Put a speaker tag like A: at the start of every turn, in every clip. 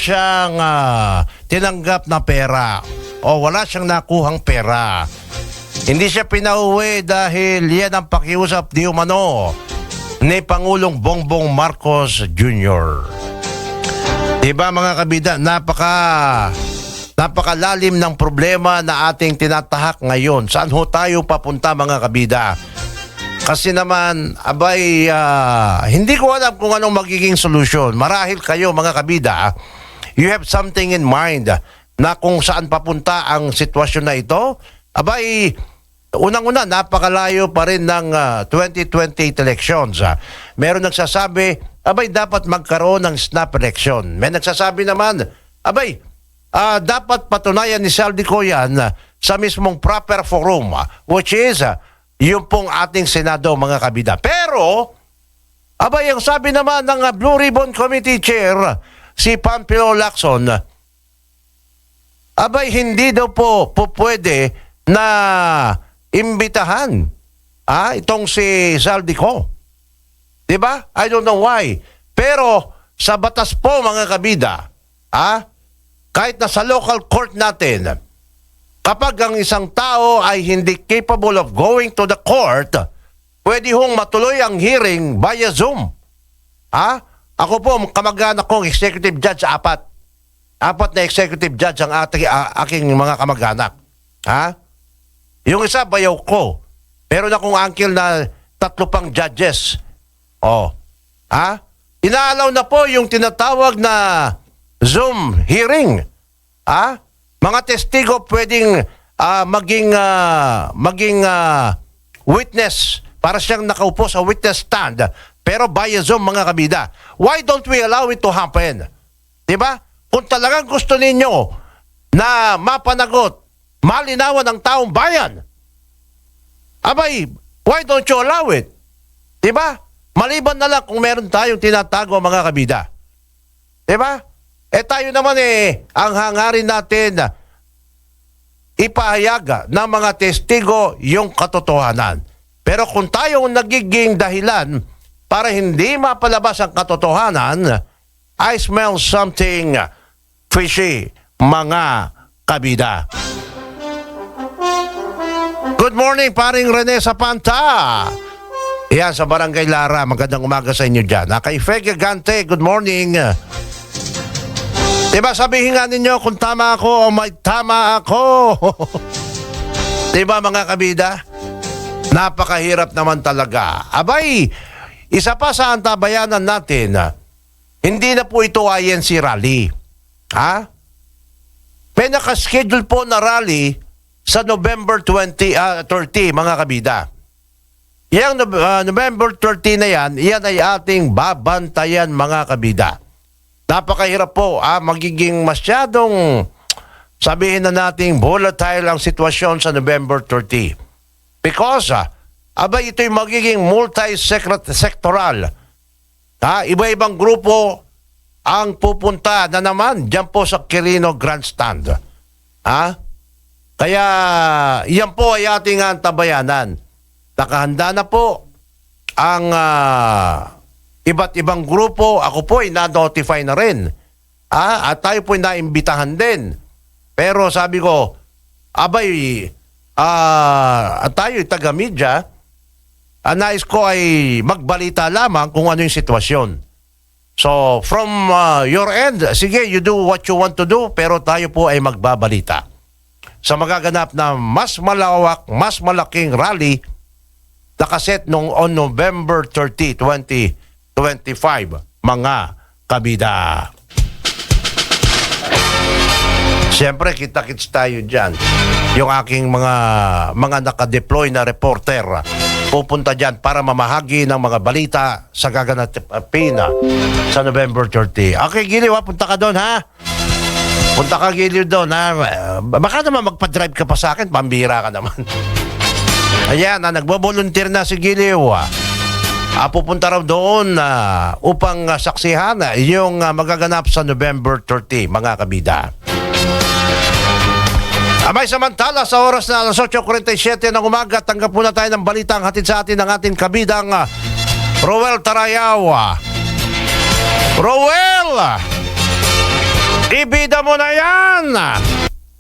A: siyang tinanggap na pera o wala siyang nakuhang pera. Hindi siya pinauwi dahil yan ang pakiusap di umano ni Pangulong Bongbong Marcos Jr. Diba mga kabida, napakalalim ng problema na ating tinatahak ngayon. Saan ho tayo papunta mga kabida? Kasi naman, hindi ko alam kung anong magiging solusyon. Marahil kayo mga kabida, you have something in mind na kung saan papunta ang sitwasyon na ito. Unang-una, napakalayo pa rin ng 2028 elections. Meron nagsasabi, dapat magkaroon ng snap election. May nagsasabi naman, dapat patunayan ni Saldico yan sa mismong proper forum, which is yung pong ating Senado mga kabida. Pero, ang sabi naman ng Blue Ribbon Committee Chair, si Pampilo Lacson, hindi daw po pwede na imbitahan itong si Saldico. Diba? I don't know why. Pero, sa batas po mga kabida, kahit na sa local court natin, kapag ang isang tao ay hindi capable of going to the court, pwede hong matuloy ang hearing via Zoom. Ako po, kamag-anak kong executive judge, apat na executive judge ang aking mga kamag-anak. Yung isa, bayaw ko. Meron akong uncle na 3 pang judges. Inaalaw na po yung tinatawag na Zoom hearing. Mga testigo pwedeng maging witness para siyang nakaupo sa witness stand pero via Zoom mga kabida. Why don't we allow it to happen? Diba? Kung talagang gusto ninyo na mapanagot, malinawan ang taong bayan, why don't you allow it? Diba? Maliban na lang kung meron tayong tinatago mga kabida. Diba? Tayo naman ang hangarin natin ipahayag ng mga testigo yung katotohanan. Pero kung tayo nagiging dahilan para hindi mapalabas ang katotohanan, I smell something fishy, mga kabida. Good morning, paring Rene Sapanta. Yan, sa Barangay Lara. Magandang umaga sa inyo dyan. Kay Fege Gante, good morning. Diba sabihin nga ninyo kung tama ako o may tama ako. Diba mga kabida? Napakahirap naman talaga. Isa pa sa antabayanan natin, hindi na po ito INC rally. May nakaschedule po na rally sa November 30 mga kabida. Yang November 30 na yan ay ating babantayan mga kabida. Napakahirap po, magiging masyadong sabihin na nating volatile ang sitwasyon sa November 30. Because, ito'y magiging multi-sectoral. Iba-ibang grupo ang pupunta na naman dyan po sa Quirino Grandstand. Kaya, yan po ay ating antabayanan. Nakahanda na po ang iba't ibang grupo. Ako po ay na-notify na rin. At tayo po ay naimbitahan din. Pero sabi ko, tayo ay taga-media. Nais ko ay magbalita lamang kung ano yung sitwasyon. So, from your end, sige, you do what you want to do, pero tayo po ay magbabalita. Sa magaganap na mas malawak, mas malaking rally, nakaset on November 30, 2025, mga kabida. Siyempre, kita-kits tayo dyan. Yung aking mga nakadeploy na reporter pupunta dyan para mamahagi ng mga balita sa gaganapin sa November 30. Okay, Giliw, punta ka doon, ha? Punta ka, Giliw, doon, ha? Baka naman magpa-drive ka pa sa akin, pambira ka naman. Ayan, nagbo-volunteer na si Giliw. Pupunta raw doon upang saksihan yung magaganap sa November 30, mga kabida. Samantala, sa oras na 8:47 ng umaga, tanggap muna tayo ng balitang hatid sa atin ng ating kabidang Roel Tarayaw. Roel! Ibida mo na yan!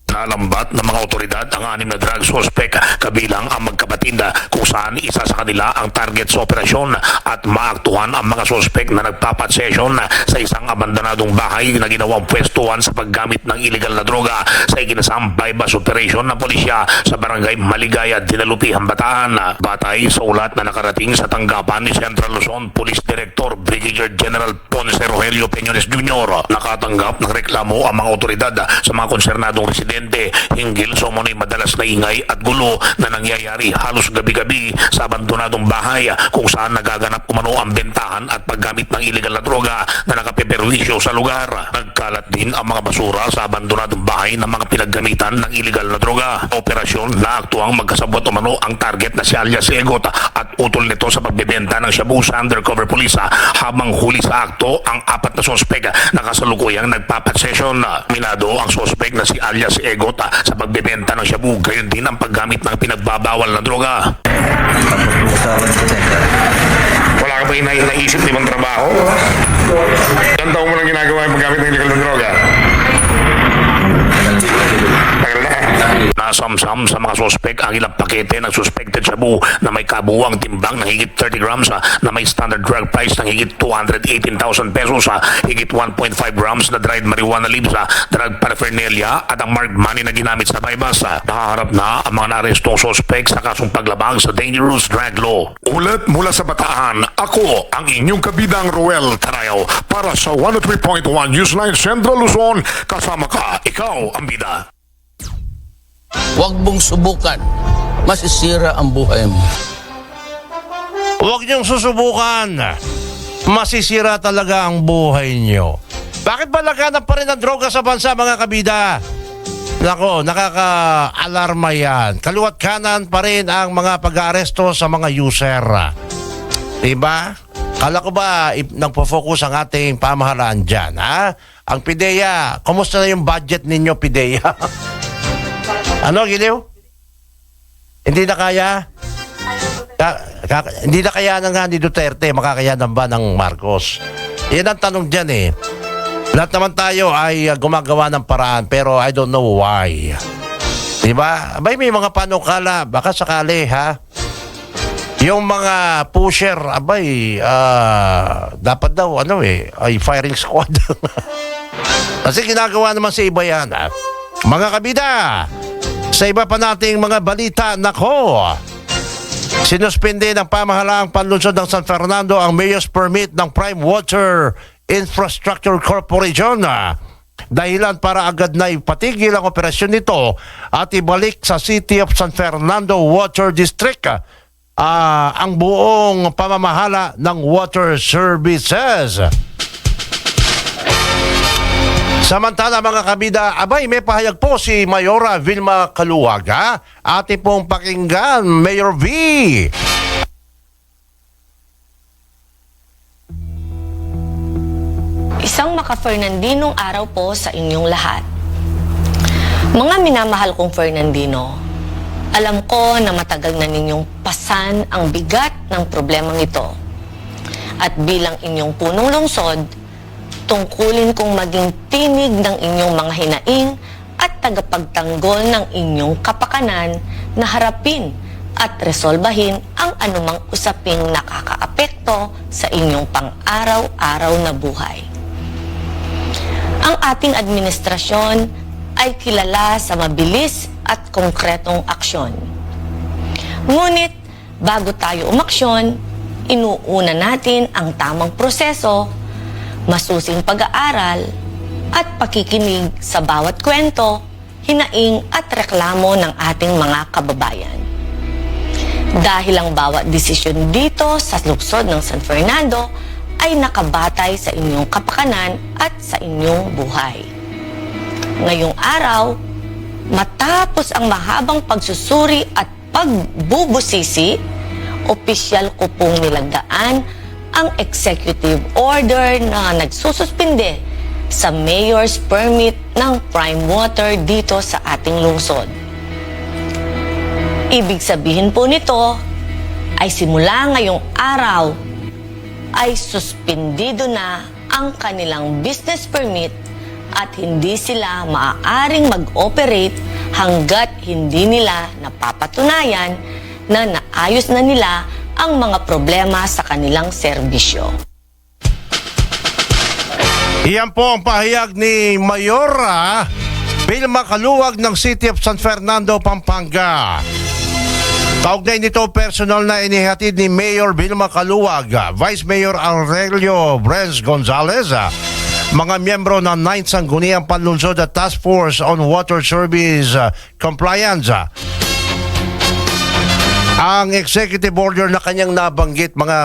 B: Nalambat ng mga otoridad ang 6 na drug suspect kabilang ang magkapatid kung saan isa sa kanila ang target sa operasyon at maaktuhan ang mga suspect na nagpapatsesyon sa isang abandonadong bahay na ginawang pwestuhan sa paggamit ng illegal na droga sa ikinasang bypass operation ng pulisya sa barangay Maligaya, Dinalupihan, Bataan. Batay sa ulat na nakarating sa tanggapan ni Central Luzon Police Director Brigadier General Ponce Rogelio Peñones Jr. Nakatanggap ng reklamo ang mga otoridad sa mga konsernadong residente hinggil sa umunoy madalas na ingay at gulo na nangyayari halos gabi-gabi sa abandonadong bahay kung saan nagaganap umano ang bentahan at paggamit ng illegal na droga na nakapeperwisyo sa lugar. Nagkalat din ang mga basura sa abandonadong bahay ng mga pinaggamitan ng illegal na droga. Operasyon na aktuang magkasabot umano ang target na si alias Egot at utol nito sa pagbebenta ng shabu sa undercover police habang huli sa akto ang 4 na sospek na kasalukuyang nagpapatsesyon. Minado ang sospek na si alias Egot sa pagbebenta ng shabu, gayon din ang paggamit ng pinagbabawal na droga. Wala ka ba naisip ibang trabaho? Ilan taon mo lang ginagawa yung paggamit ng illegal na droga? Tagal na. Nasamsam sa mga sospek ang ilang pakete ng suspected shabu na may kabuuang timbang ng higit 30 grams na may standard drug price ng higit 218,000 pesos, higit 1.5 grams na dried marijuana leaves, drug paraphernalia at ang marked money na ginamit sa bypass. Nakaharap na ang mga naarestong sospek sa kasong paglabag sa dangerous drug law. Ulat mula sa Bataan, ako ang inyong kabidang Roel Tarayaw para sa 103.1 Newsline Central Luzon. Kasama ka, ikaw ang bida.
C: Huwag mong subukan. Masisira ang buhay mo.
A: Huwag niyong susubukan. Masisira talaga ang buhay niyo. Bakit ba laganap pa rin ang droga sa bansa, mga kabida? Nako, nakaka-alarma yan. Kaliwat kanan pa rin ang mga pag-aaresto sa mga user. Diba? Kala ko ba nagpo-focus ang ating pamahalaan dyan, ha? Ang PIDEA, kumusta na yung budget ninyo, PIDEA? Ano, Giliw? Hindi na kaya? Hindi na kaya nga ni Duterte, makakayanan ba ng Marcos? Yan ang tanong dyan eh. Lahat naman tayo ay gumagawa ng paraan, pero I don't know why. Diba? Abay, may mga panukala, baka sakali, ha? Yung mga pusher, abay, dapat daw, ay firing squad. Kasi ginagawa naman sa iba yan, ha? Mga kabida, sa iba pa nating mga balita, nako, sinuspende ng pamahalaang panlungsod ng San Fernando ang mayor's permit ng Prime Water Infrastructure Corporation. Dahilan para agad na ipatigil ang operasyon nito at ibalik sa City of San Fernando Water District ang buong pamamahala ng water services. Samantala, mga kabida, abay, may pahayag po si Mayora Vilma Caluaga. Ating pong pakinggan, Mayor V.
D: Isang maka-Fernandinong araw po sa inyong lahat. Mga minamahal kong Fernandino, alam ko na matagal na ninyong pasan ang bigat ng problemang ito. At bilang inyong punong lungsod, tungkulin kong maging tinig ng inyong mga hinaing at tagapagtanggol ng inyong kapakanan na harapin at resolbahin ang anumang usaping nakakaapekto sa inyong pang-araw-araw na buhay. Ang ating administrasyon ay kilala sa mabilis at konkretong aksyon. Ngunit, bago tayo umaksyon, inuuna natin ang tamang proseso, masusing pag-aaral at pakikinig sa bawat kwento, hinaing at reklamo ng ating mga kababayan. Dahil ang bawat desisyon dito sa lungsod ng San Fernando ay nakabatay sa inyong kapakanan at sa inyong buhay. Ngayong araw, matapos ang mahabang pagsusuri at pagbubusisi, opisyal ko pong nilagdaan ang executive order na nagsususpinde sa mayor's permit ng Prime Water dito sa ating lungsod. Ibig sabihin po nito ay simula ngayong araw ay suspendido na ang kanilang business permit at hindi sila maaaring mag-operate hanggat hindi nila napapatunayan na naayos na nila ang mga problema sa kanilang serbisyo.
A: Iyan po ang pahayag ni Mayora Vilma Caluwag ng City of San Fernando, Pampanga. Kaugnay nito, personal na inihatid ni Mayor Vilma Caluwag, Vice Mayor Aurelio Brens Gonzalez, mga miyembro ng 9th Sangguniang Panlunsod at Task Force on Water Service Compliance. Ang executive order na kanyang nabanggit, mga